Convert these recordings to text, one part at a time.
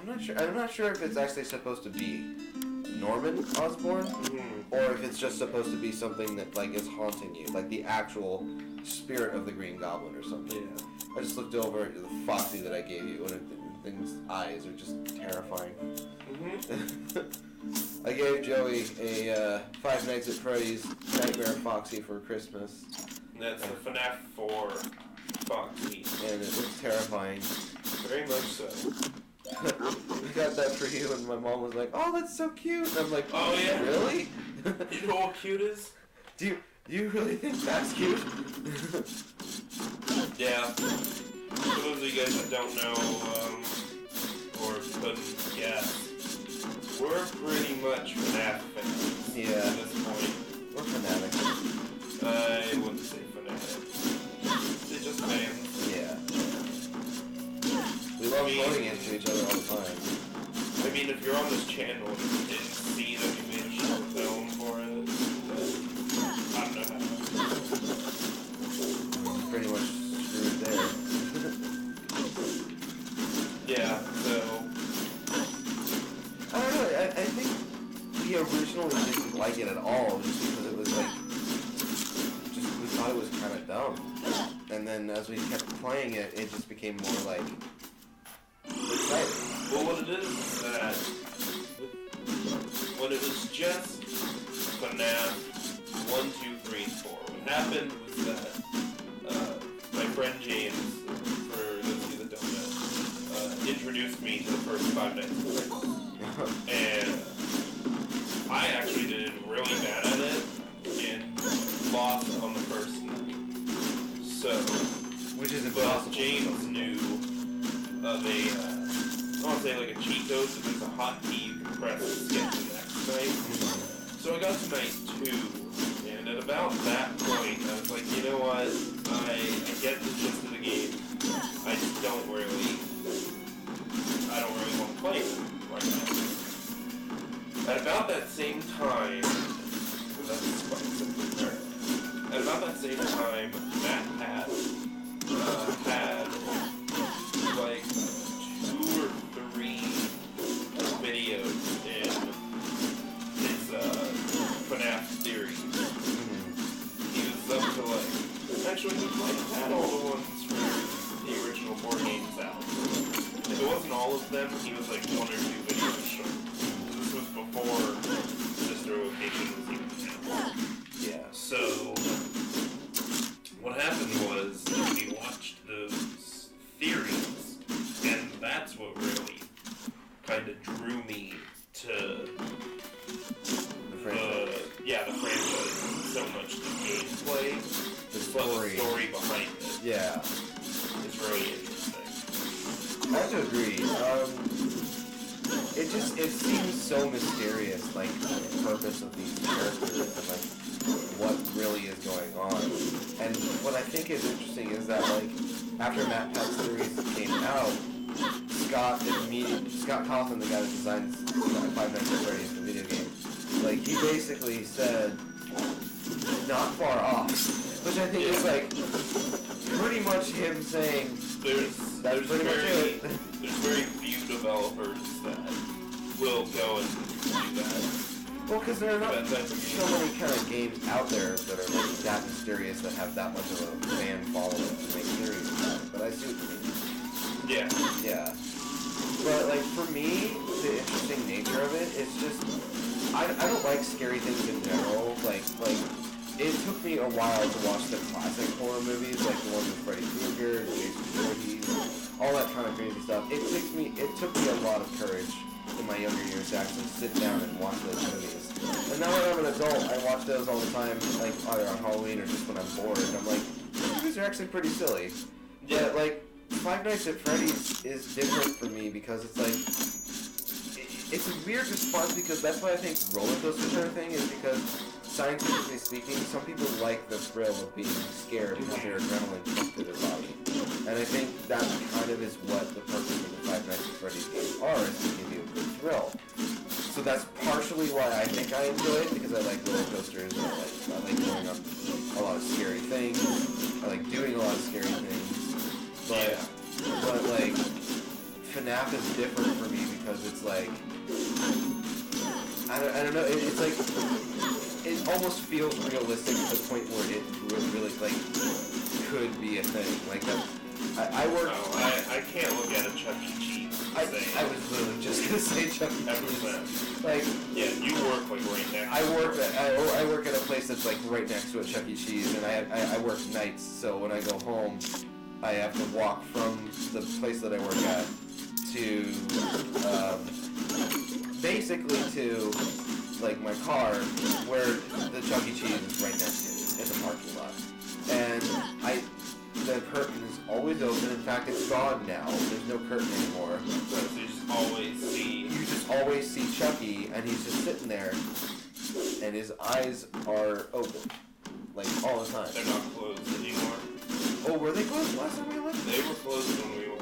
I'm not sure if it's actually supposed to be Norman Osborn, or if it's just supposed to be something that like is haunting you, like the actual spirit of the Green Goblin or something. Yeah. I just looked over at the Foxy that I gave you, and the thing's eyes are just terrifying. I gave Joey a Five Nights at Freddy's Nightmare Foxy for Christmas. That's a FNAF 4 Foxy. And it looks terrifying. Very much so. I got that for you, and my mom was like, "Oh, that's so cute." And I'm like, "Oh yeah, really? You know how cute is? Do you really think that's cute?" Yeah. For those of you guys that don't know, or couldn't guess, we're pretty much FNAF fans. Yeah. At this point. We're fanatics. I wouldn't say fanatics. They're just fans. Yeah. We love voting into each other all the time. I mean, if you're on this channel and you didn't see that we made a short film for it, I don't know how. Pretty much screwed there. Yeah, so... I don't know, I think we originally didn't like it at all, just because it was like, we thought it was kind of dumb. And then as we kept playing it, it just became more like, exciting. Well, what it is that when it was just FNAF 1, 2, 3, 4, what happened was that my friend James, for those of you that don't know, introduced me to the first Five Nights at Freddy's. And I actually did really bad at it and lost on the first night. So, which is impossible. But James knew of a, I want to say like a cheat code, so there's a hotkey you can press to get to the next night. So I got to night 2, and at about that point, I was like, you know what, I get the gist of the game, I just don't really want to play it right now. At about that same time, at about that same time, Matt had like 2 or 3 videos in his FNAF series. He was up to like, actually he had all the ones for the original board games out. If it wasn't all of them, he was like 1 or 2 videos short. This was before Sister Location was even out. Yeah, so what happened was we watched those theories, and that's what really kind of drew me to the franchise. The franchise so much. The gameplay, the story behind it. Yeah, it's really interesting. I have to agree. It seems so mysterious, like the purpose of these characters and like what really is going on. And what I think is interesting is that like after Matt Pat's series came out, Scott Cawthon, the guy that designed Five Nights at Freddy's, the video game, like he basically said not far off, which I think is like pretty much him saying that's pretty much it. There's very few developers that will go and do that. Well, because there are not so many kind of games out there that are like that mysterious that have that much of a fan following to make series about it. But I see what you mean. Yeah. Yeah. But like for me, the interesting nature of it is just I don't like scary things in general. Like it took me a while to watch the classic horror movies, like the ones with Freddy Krueger, Jason Voorhees, all that kind of crazy stuff. It took me a lot of courage in my younger years to actually sit down and watch those movies. And now that I'm an adult, I watch those all the time, like either on Halloween or just when I'm bored. And I'm like, these movies are actually pretty silly. Yeah. But like Five Nights at Freddy's is different for me because it's like it's a weird response because that's why I think roller coaster sort of thing is because scientifically speaking, some people like the thrill of being scared because their adrenaline pumps through their body. And I think that kind of is what the purpose of the Five Nights at Freddy's games are, is to give you a good thrill. So that's partially why I think I enjoy it, because I like roller coasters, and I like going on a lot of scary things. I like doing a lot of scary things. But like, FNAF is different for me because it's like, I don't know, it's like, it almost feels realistic to the point where it really like, could be a thing. Like, I work... No, I can't look at a Chuck E. Cheese. I was literally just gonna say Chuck E. Cheese. Like, yeah, you work like right next. I work at a place that's like right next to a Chuck E. Cheese, and I work nights, so when I go home, I have to walk from the place that I work at to basically to like my car, where the Chuck E. Cheese is right next to in the parking lot, and the curtain is always open. In fact, it's gone now. There's no curtain anymore. So you just always see Chucky, and he's just sitting there, and his eyes are open, like all the time. They're not closed anymore. Oh, were they closed last time we left? They were closed when we were.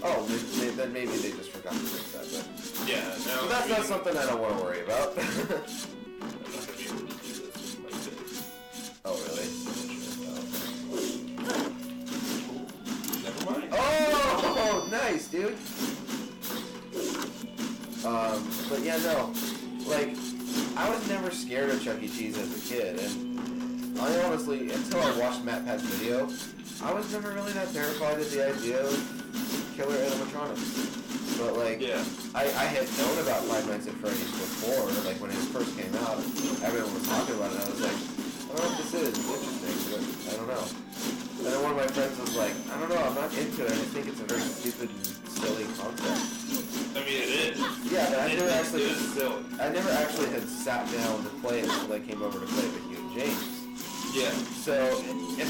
Oh, then maybe they just forgot to fix that. But yeah, no. But that's not something I don't want to worry about. I'm not gonna be able to do this with my face. Oh, really? Never mind. Oh, nice, dude. But yeah, no. Like, I was never scared of Chuck E. Cheese as a kid, and I honestly, until I watched MatPat's video, I was never really that terrified of the idea of killer animatronics. But like, yeah. I had known about Five Nights at Freddy's before, like when it first came out, everyone was talking about it, and I was like, I don't know what this is, it's interesting, but I don't know. And then one of my friends was like, I don't know, I'm not into it, I just think it's a very stupid and silly concept. I mean, it is. Yeah, but I never actually had sat down to play it until I came over to play it with you and James. Yeah. So,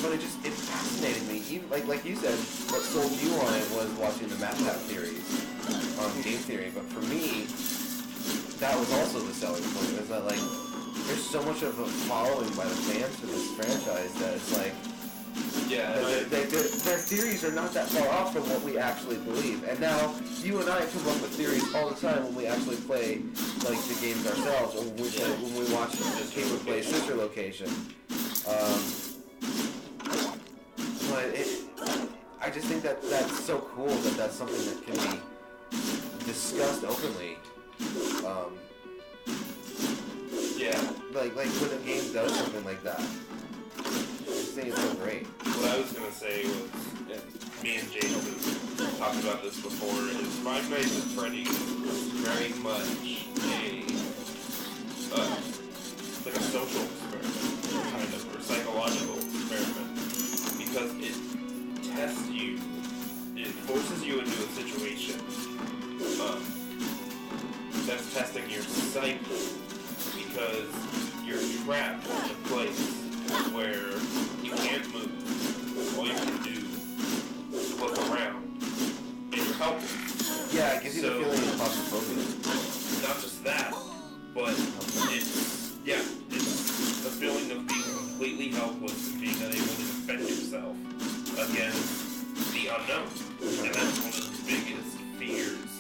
but it fascinated me. Even like you said, what sold you on it was watching the MatPat theories on Game Theory. But for me, that was also the selling point. Is that like there's so much of a following by the fans for this franchise that it's like, yeah, their theories are not that far off from what we actually believe. And now you and I come up with theories all the time when we actually play like the games ourselves, or when we watch people play Sister Location. But I just think that that's so cool that that's something that can be discussed openly. Yeah. Like when a game does something like that. I just think it's so great. What I was gonna say was, and me and James have talked about this before, is Five Nights at Freddy's was very much like a social experiment, kind of, or psychological experiment, because it tests you, it forces you into a situation that's testing your psyche, because you're trapped in a place where you can't move. All you can do is look around, and you're helpless. Yeah, it gives you the feeling of claustrophobia. Not just that, but it's a feeling of being completely helpless and being unable to defend yourself against the unknown. And that's one of the biggest fears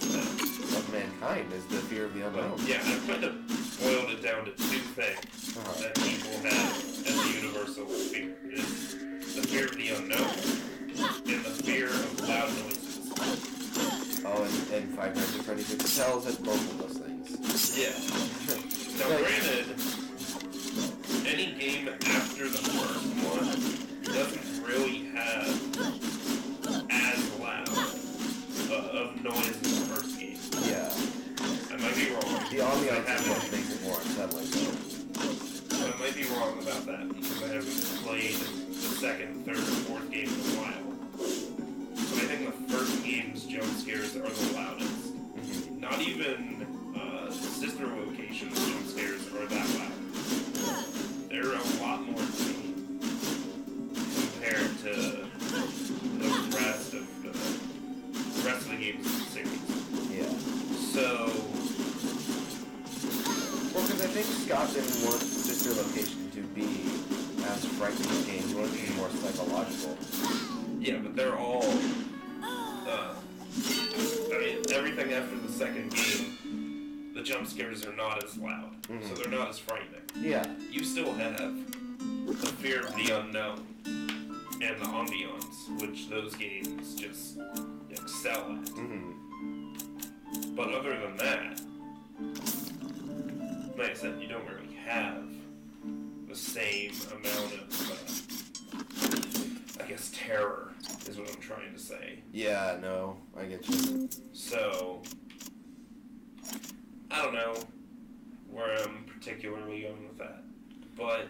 of mankind, is the fear of the unknown. Yeah, I've kind of boiled it down to two things that people have as a universal fear. It's the fear of the unknown and the fear of loud noises. Oh, and Five Nights at Freddy's excels at both of those things. Yeah. Now, granted, any game after the first one doesn't really have as loud of noise as the first game. Yeah. I might be wrong. The ambiance is what makes it more unsettling. I might be wrong about that because I haven't played the second, third, or fourth game in a while. But I think the first game's jump scares are the loudest. Mm-hmm. Not even Sister Location's jump scares are that loud. They're a lot more tame compared to the rest of the games in the series. Yeah. So, well, because I think Scott didn't want Sister Location to be as frightening a game. He wanted it to be more psychological. yeah, but they're all, I mean, everything after the second game, the jump scares are not as loud, so they're not as frightening. Yeah. You still have the fear of the unknown and the ambiance, which those games just excel at. Mm-hmm. But other than that, like I said, you don't really have the same amount of, I guess, terror is what I'm trying to say. Yeah, no, I get you. So, I don't know where I'm particularly going with that, but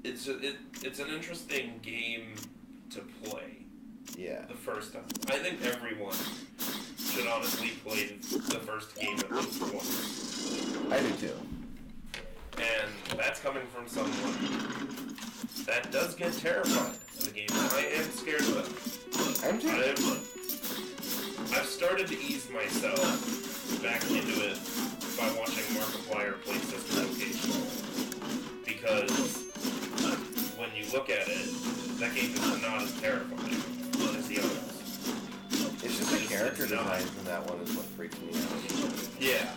it's an interesting game to play. Yeah. The first time. I think everyone should honestly play the first game at least once. I do too. And that's coming from someone that does get terrified of the game. I am scared of them. I'm too. I've started to ease myself back into it by watching Markiplier play System Location. Because when you look at it, that game is not as terrifying as the others. It's just the character designs in that one is what freaks me out. Yeah.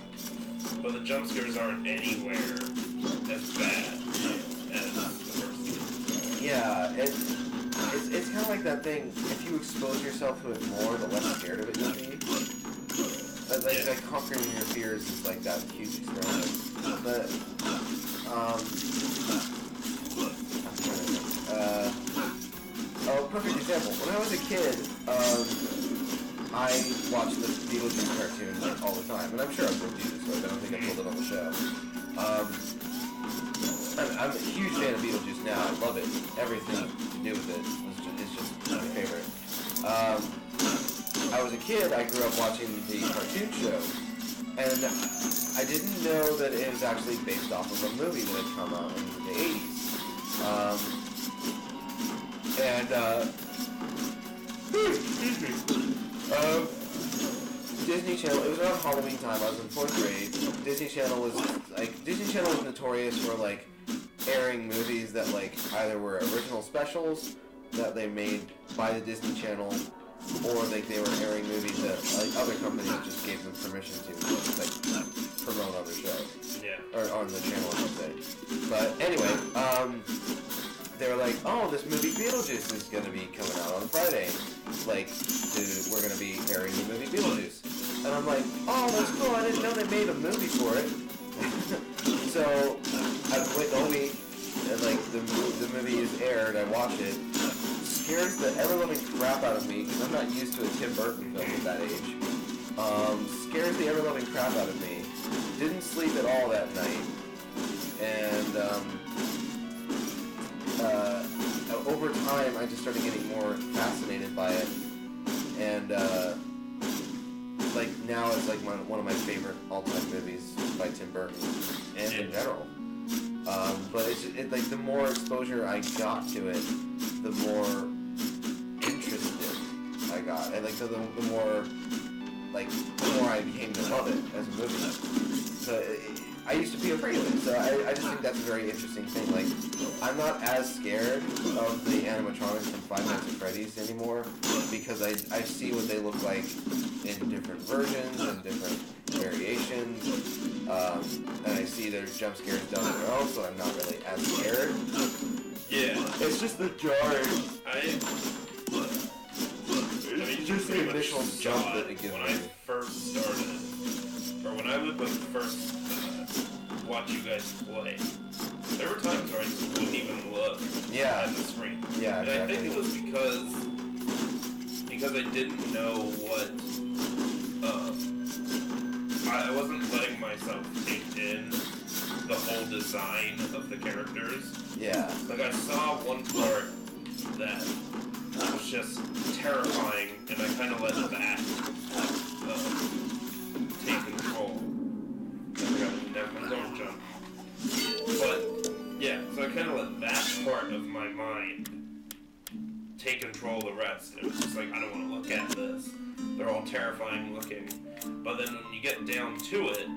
But the jump scares aren't anywhere as bad as the first game. Yeah, it's kind of like that thing, if you expose yourself to it more, the less scared of it you'll be. Like conquering your fears is like that huge experiment. But, perfect example. When I was a kid, I watched the Beetlejuice cartoon like, all the time, and I'm sure I still do this, but I don't think I told it on the show. I'm a huge fan of Beetlejuice now. I love it. Everything to do with it is just my favorite. I was a kid. I grew up watching the cartoon show, and I didn't know that it was actually based off of a movie that had come out in the 80s. Disney Channel, it was around Halloween time, I was in 4th grade. Disney Channel was notorious for, like, airing movies that, like, either were original specials that they made by the Disney Channel, or, like, they were airing movies that, like, other companies just gave them permission to, like, promote on their show. Yeah. Or on the channel, I should say. But, anyway, they were like, oh, this movie Beetlejuice is going to be coming out on Friday. Like, we're going to be airing the movie Beetlejuice. And I'm like, oh, that's cool. I didn't know they made a movie for it. So, I wait all week, and, like, the movie is aired, I watch it. Scares the ever-loving crap out of me, because I'm not used to a Tim Burton film at that age. Scares the ever-loving crap out of me. Didn't sleep at all that night. And, over time, I just started getting more fascinated by it, and like now it's like one of my favorite all-time movies by Tim Burton, and in general. But it's like the more exposure I got to it, the more interested I got, and like the more I became to love it as a movie. So I used to be afraid of it, so I just think that's a very interesting thing. Like, I'm not as scared of the animatronics from Five Nights at Freddy's anymore, because I see what they look like in different versions and different variations, and I see their jump scares done as well, so I'm not really as scared. Yeah. It's just the jarring. It's just the initial jump that it gives when me. I first started, or when I would first watch you guys play, there were times where I just wouldn't even look at the screen. Yeah, and exactly. I think it was because I didn't know what, I wasn't letting myself take in the whole design of the characters. Yeah. Like, I saw one part that was just terrifying, and I kind of let that take control. Never mind, don't jump. But, yeah, so I kind of let that part of my mind take control of the rest. It was just like, I don't want to look at this. They're all terrifying looking. But then when you get down to it,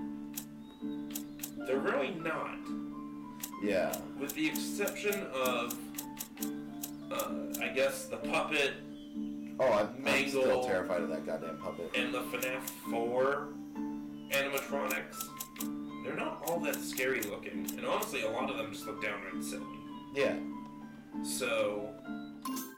they're really not. Yeah. With the exception of, I guess, the puppet. Oh, I'm still terrified of that goddamn puppet. And the FNAF 4 animatronics. They're not all that scary looking. And honestly, a lot of them just look downright silly. Yeah. So,